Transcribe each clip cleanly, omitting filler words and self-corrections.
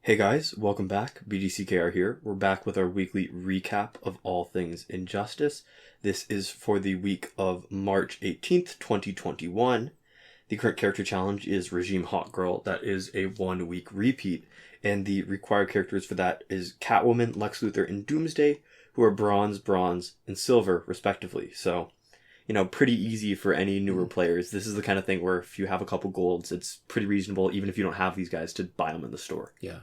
Hey guys, welcome back. BDCKR here. We're back with our weekly recap of all things Injustice. This is for the week of March 18th, 2021. The current character challenge is Regime Hawkgirl. That is a 1 week repeat. And the required characters for that is Catwoman, Lex Luthor, and Doomsday, who are bronze, and silver, respectively. So, pretty easy for any newer players. This is the kind of thing where if you have a couple golds, it's pretty reasonable, even if you don't have these guys, to buy them in the store. Yeah.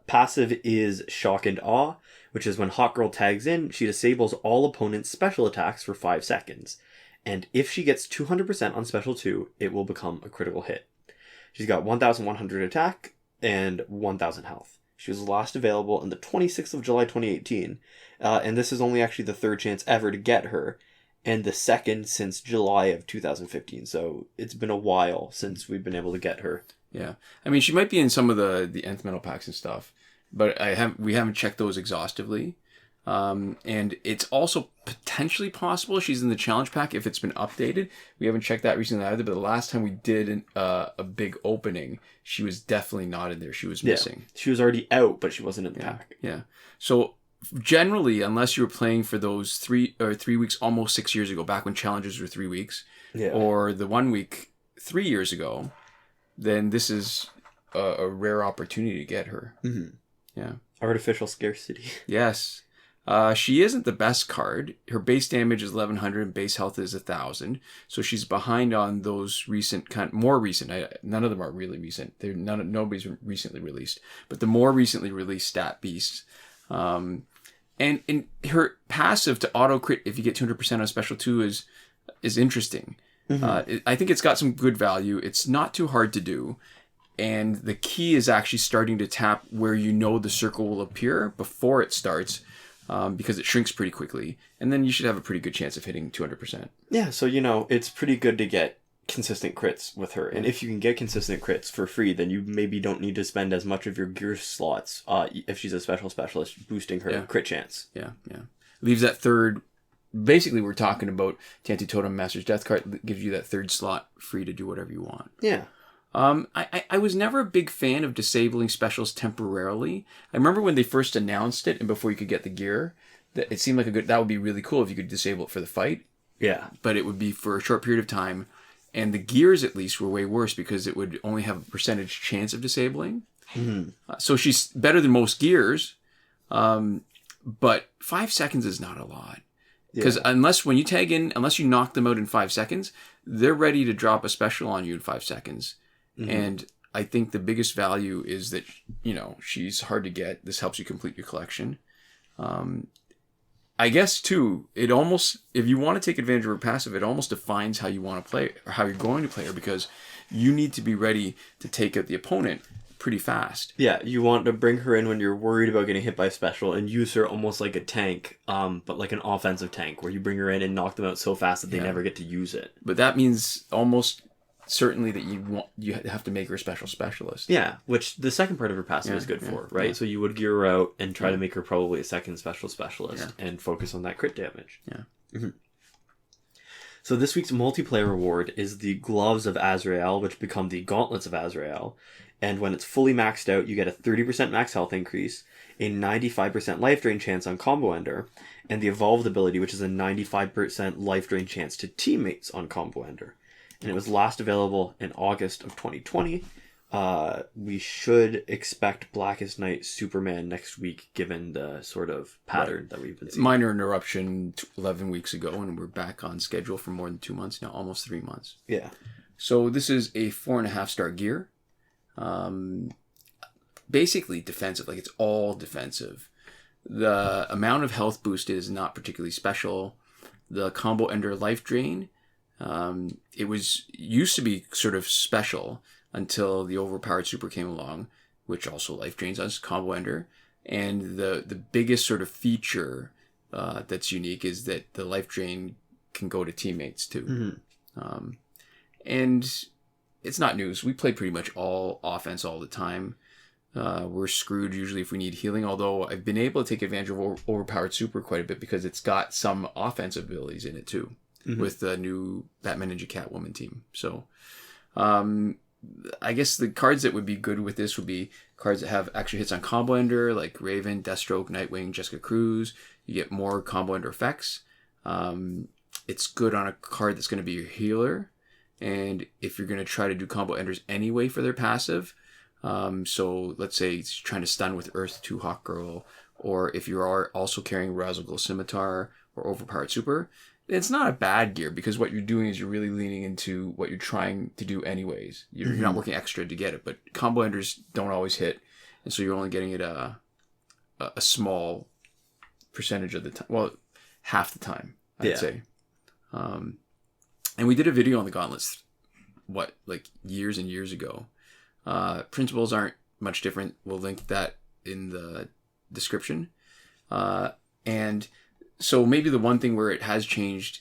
Passive is Shock and Awe, which is when Hawkgirl tags in, she disables all opponents' special attacks for 5 seconds. And if she gets 200% on Special 2, it will become a critical hit. She's got 1,100 attack and 1,000 health. She was last available on the 26th of July 2018, and this is only actually the third chance ever to get her, and the second since July of 2015, so it's been a while since we've been able to get her. Yeah. I mean, she might be in some of the nth metal packs and stuff, but we haven't checked those exhaustively. And it's also potentially possible she's in the challenge pack if it's been updated. We haven't checked that recently either, but the last time we did a big opening, she was definitely not in there. She was missing. She was already out, but she wasn't in the pack. Yeah. So generally, unless you were playing for those 3 weeks almost 6 years ago, back when challenges were 3 weeks, or the 1 week 3 years ago, then this is a rare opportunity to get her. Mm-hmm. Yeah. Artificial scarcity. Yes. She isn't the best card. Her base damage is 1,100 and base health is 1,000. So she's behind on those more recent. None of them are really recent. Nobody's recently released. But the more recently released stat beasts. And in her passive to auto crit if you get 200% on Special 2 is interesting. Mm-hmm. I think it's got some good value. It's not too hard to do. And the key is actually starting to tap where the circle will appear before it starts, because it shrinks pretty quickly. And then you should have a pretty good chance of hitting 200%. Yeah, so, it's pretty good to get consistent crits with her. And if you can get consistent crits for free, then you maybe don't need to spend as much of your gear slots if she's a specialist boosting her crit chance. Yeah. Leaves that third... Basically, we're talking about Tantu Totem Master's Death card that gives you that third slot free to do whatever you want. Yeah. I was never a big fan of disabling specials temporarily. I remember when they first announced it and before you could get the gear, that it seemed like that would be really cool if you could disable it for the fight. Yeah. But it would be for a short period of time. And the gears, at least, were way worse because it would only have a percentage chance of disabling. Mm-hmm. So she's better than most gears. But 5 seconds is not a lot. Because unless you knock them out in 5 seconds, they're ready to drop a special on you in 5 seconds. Mm-hmm. And I think the biggest value is that, she's hard to get. This helps you complete your collection. I guess, too, it almost, if you want to take advantage of her passive, it almost defines how you want to play, or how you're going to play her, because you need to be ready to take out the opponent pretty fast. Yeah, you want to bring her in when you're worried about getting hit by special and use her almost like a tank, but like an offensive tank, where you bring her in and knock them out so fast that they never get to use it. But that means almost certainly that you have to make her a specialist. Yeah, which the second part of her passive is good for, right? Yeah. So you would gear her out and try to make her probably a second specialist and focus on that crit damage. Yeah. Mm-hmm. So this week's multiplayer reward is the Gloves of Azrael, which become the Gauntlets of Azrael. And when it's fully maxed out, you get a 30% max health increase, a 95% life drain chance on combo ender, and the evolved ability, which is a 95% life drain chance to teammates on combo ender. And it was last available in August of 2020. We should expect Blackest Night Superman next week, given the sort of pattern that we've been seeing. Minor interruption 11 weeks ago, and we're back on schedule for more than 2 months now, almost 3 months. Yeah. So this is a 4.5-star gear. Basically defensive, like it's all defensive. The amount of health boosted is not particularly special. The combo ender life drain, it used to be sort of special until the overpowered super came along, which also life drains on combo ender. And the biggest sort of feature that's unique is that the life drain can go to teammates too. Mm-hmm. And it's not news. We play pretty much all offense all the time. We're screwed usually if we need healing, although I've been able to take advantage of overpowered super quite a bit because it's got some offensive abilities in it too, with the new Batman Ninja Catwoman team. So I guess the cards that would be good with this would be cards that have extra hits on combo ender, like Raven, Deathstroke, Nightwing, Jessica Cruz. You get more combo ender effects. It's good on a card that's going to be your healer. And if you're going to try to do combo enders anyway for their passive, so let's say it's trying to stun with Earth 2 Hawkgirl, or if you are also carrying Razzle Glow Scimitar or Overpowered Super, it's not a bad gear, because what you're doing is you're really leaning into what you're trying to do anyways. You're not working extra to get it, but combo enders don't always hit, and so you're only getting it a small percentage of the time. Well, half the time, I'd say. And we did a video on the gauntlets, like years and years ago. Principles aren't much different. We'll link that in the description. And so maybe the one thing where it has changed,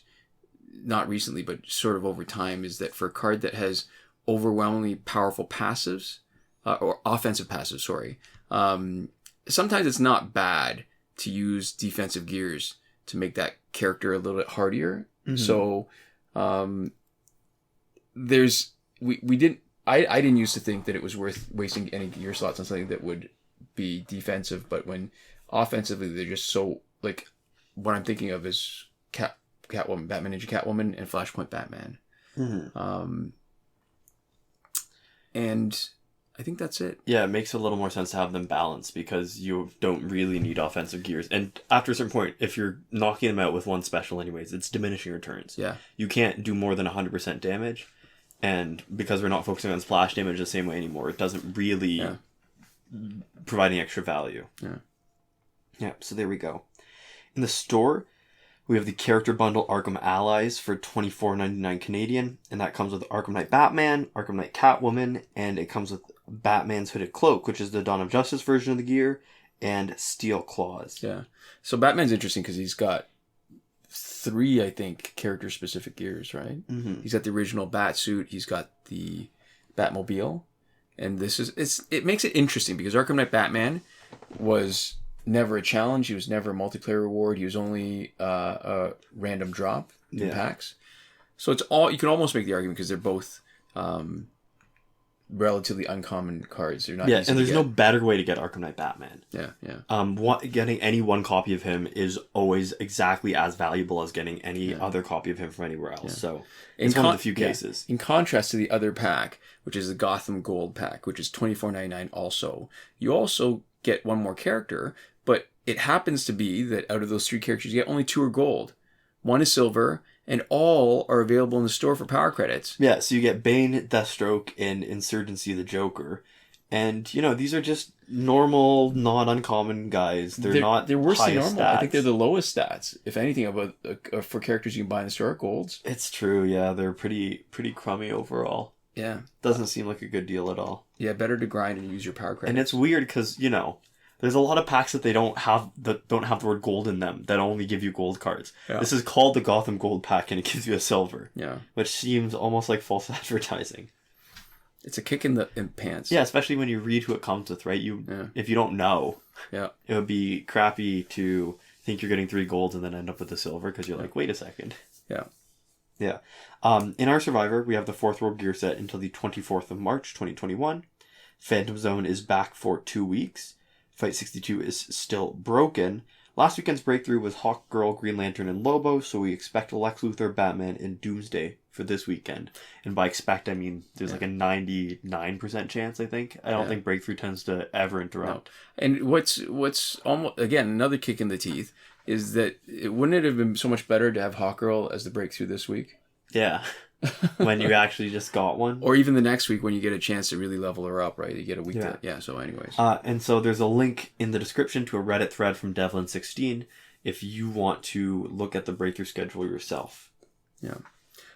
not recently, but sort of over time, is that for a card that has overwhelmingly powerful passives, or offensive passives, sorry, sometimes it's not bad to use defensive gears to make that character a little bit hardier. So I didn't used to think that it was worth wasting any gear slots on something that would be defensive, but when offensively they're just so, like, what I'm thinking of is Catwoman, Batman Ninja Catwoman, and Flashpoint Batman. And I think that's it. Yeah, it makes a little more sense to have them balanced, because you don't really need offensive gears. And after a certain point, if you're knocking them out with one special anyways, it's diminishing returns. Yeah. You can't do more than 100% damage. And because we're not focusing on splash damage the same way anymore, it doesn't really provide any extra value. Yeah, so there we go. In the store, we have the character bundle Arkham Allies for $24.99 Canadian, and that comes with Arkham Knight Batman, Arkham Knight Catwoman, and it comes with Batman's Hooded Cloak, which is the Dawn of Justice version of the gear, and Steel Claws. Yeah. So Batman's interesting because he's got 3, I think, character-specific gears, right? He's got the original Batsuit, he's got the Batmobile, and it makes it interesting because Arkham Knight Batman was never a challenge, he was never a multiplayer reward, he was only a random drop in packs. So you can almost make the argument because they're both relatively uncommon cards. They're not easy and there's to get. no better way to get Arkham Knight Batman. Getting any one copy of him is always exactly as valuable as getting any other copy of him from anywhere else. So it's one of the few cases. In contrast to the other pack, which is the Gotham Gold pack, which is $24.99 also, you also get one more character, but it happens to be that out of those 3 characters, you get only 2 are gold. 1 is silver, and all are available in the store for power credits. Yeah, so you get Bane, Deathstroke, and Insurgency the Joker. And, these are just normal, not uncommon guys. They're worse than normal. Stats. I think they're the lowest stats, if anything, about for characters you can buy in the store at golds. It's true, yeah. They're pretty crummy overall. Yeah. Doesn't seem like a good deal at all. Yeah, better to grind and use your power credits. And it's weird because, there's a lot of packs that don't have the word gold in them that only give you gold cards. Yeah. This is called the Gotham Gold pack, and it gives you a silver. Yeah. Which seems almost like false advertising. It's a kick in the pants. Yeah, especially when you read who it comes with, right? If you don't know, it would be crappy to think you're getting 3 golds and then end up with the silver because you're like, wait a second. Yeah. Yeah. In our Survivor, we have the 4th World Gear set until the 24th of March, 2021. Phantom Zone is back for 2 weeks. Fight 62 is still broken. Last weekend's breakthrough was Hawkgirl, Green Lantern, and Lobo, so we expect Lex Luthor, Batman, and Doomsday for this weekend. And by expect, I mean there's like a 99% chance, I think. I don't think breakthrough tends to ever interrupt. No. And what's almost, again, another kick in the teeth is that wouldn't it have been so much better to have Hawkgirl as the breakthrough this week? Yeah. When you actually just got one. Or even the next week when you get a chance to really level her up, right? You get a week so anyways. And so there's a link in the description to a Reddit thread from Devlin16 if you want to look at the breakthrough schedule yourself. Yeah.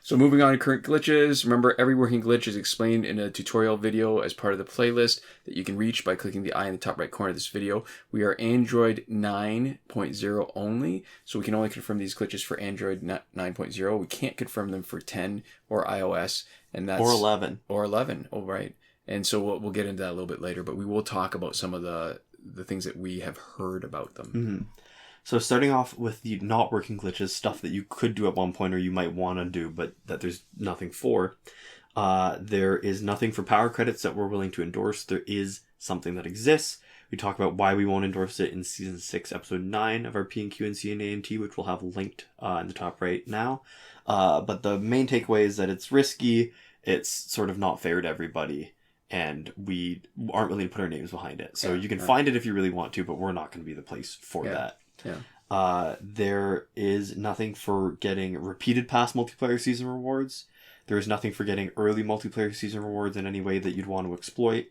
So moving on to current glitches. Remember, every working glitch is explained in a tutorial video as part of the playlist that you can reach by clicking the eye in the top right corner of this video. We are Android 9.0 only, so we can only confirm these glitches for Android 9.0. We can't confirm them for 10 or iOS. Or 11. Or 11, oh right. And so we'll get into that a little bit later, but we will talk about some of the things that we have heard about them. Mm-hmm. So starting off with the not working glitches, stuff that you could do at one point or you might want to do, but that there's nothing for. There is nothing for power credits that we're willing to endorse. There is something that exists. We talk about why we won't endorse it in Season 6, Episode 9 of our P&Q and CNA&T, which we'll have linked in the top right now. But the main takeaway is that it's risky, it's sort of not fair to everybody, and we aren't willing to put our names behind it. So you can find it if you really want to, but we're not going to be the place for that. Yeah. There is nothing for getting repeated past multiplayer season rewards. There is nothing for getting early multiplayer season rewards in any way that you'd want to exploit.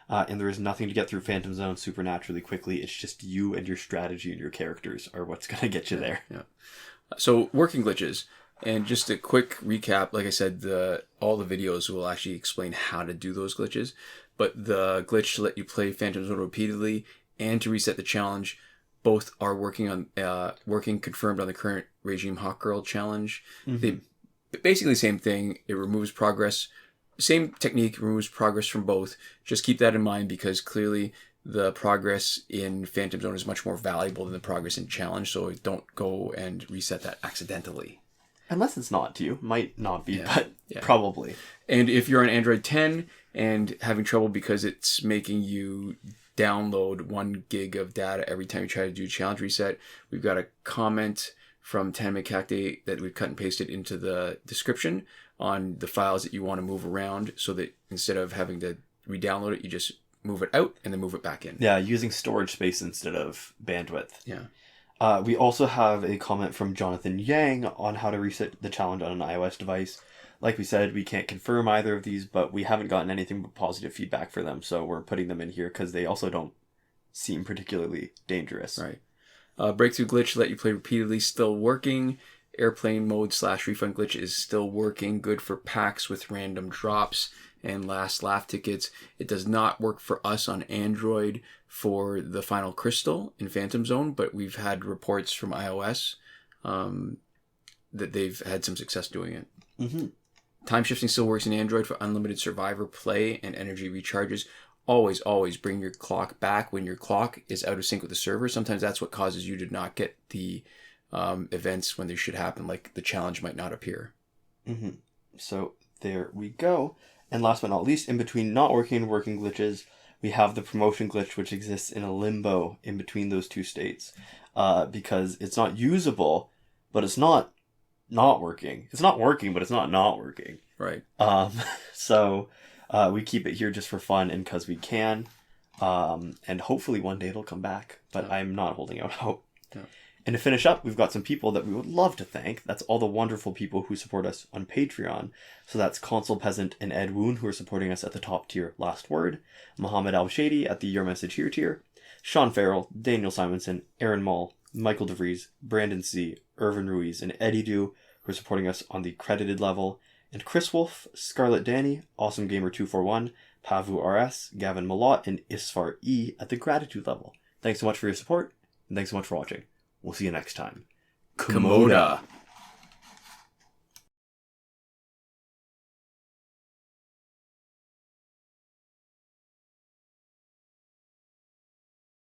And there is nothing to get through Phantom Zone supernaturally quickly. It's just you and your strategy and your characters are what's going to get you there. Yeah. So, working glitches. And just a quick recap, like I said, all the videos will actually explain how to do those glitches. But the glitch to let you play Phantom Zone repeatedly and to reset the challenge, both are working confirmed on the current regime Hawkgirl challenge. They basically same thing. It removes progress. Same technique, removes progress from both. Just keep that in mind because clearly the progress in Phantom Zone is much more valuable than the progress in challenge. So don't go and reset that accidentally. Unless it's not to you. Might not be, but probably. And if you're on Android 10 and having trouble because it's making you download 1 gig of data every time you try to do a challenge reset, we've got a comment from Kakde that we've cut and pasted into the description on the files that you want to move around so that instead of having to re-download it, you just move it out and then move it back in. Yeah, using storage space instead of bandwidth. Yeah. We also have a comment from Jonathan Yang on how to reset the challenge on an iOS device. Like we said, we can't confirm either of these, but we haven't gotten anything but positive feedback for them, so we're putting them in here because they also don't seem particularly dangerous. Right. Breakthrough glitch, let you play repeatedly, still working. Airplane mode / refund glitch is still working. Good for packs with random drops and last laugh tickets. It does not work for us on Android for the final crystal in Phantom Zone, but we've had reports from iOS that they've had some success doing it. Mm-hmm. Time shifting still works in Android for unlimited survivor play and energy recharges. Always bring your clock back when your clock is out of sync with the server. Sometimes that's what causes you to not get the events when they should happen, like the challenge might not appear. Mm-hmm. So there we go. And last but not least, in between not working and working glitches, we have the promotion glitch, which exists in a limbo in between those two states, because it's not usable, but it's not working. It's not working, but it's not working. Right. So we keep it here just for fun and because we can, and hopefully one day it'll come back. But I'm not holding out hope. Yeah. And to finish up, we've got some people that we would love to thank. That's all the wonderful people who support us on Patreon. So that's Consul Peasant and Edwoon, who are supporting us at the top tier Last Word, Mohammed Albshaiti at the Your Message Here tier, Shawn Farrell, Daniel Simonson, Aaron Maule, Michael DeVries, Brandon C., Irvin Ruiz, and Eddydoo, who are supporting us on the credited level, and Chris Wolff, Scarlet Dani, Awesomegamer241, Pavu RS, Gavin Mallott, and Isfar E at the gratitude level. Thanks so much for your support, and thanks so much for watching. We'll see you next time. Komoda.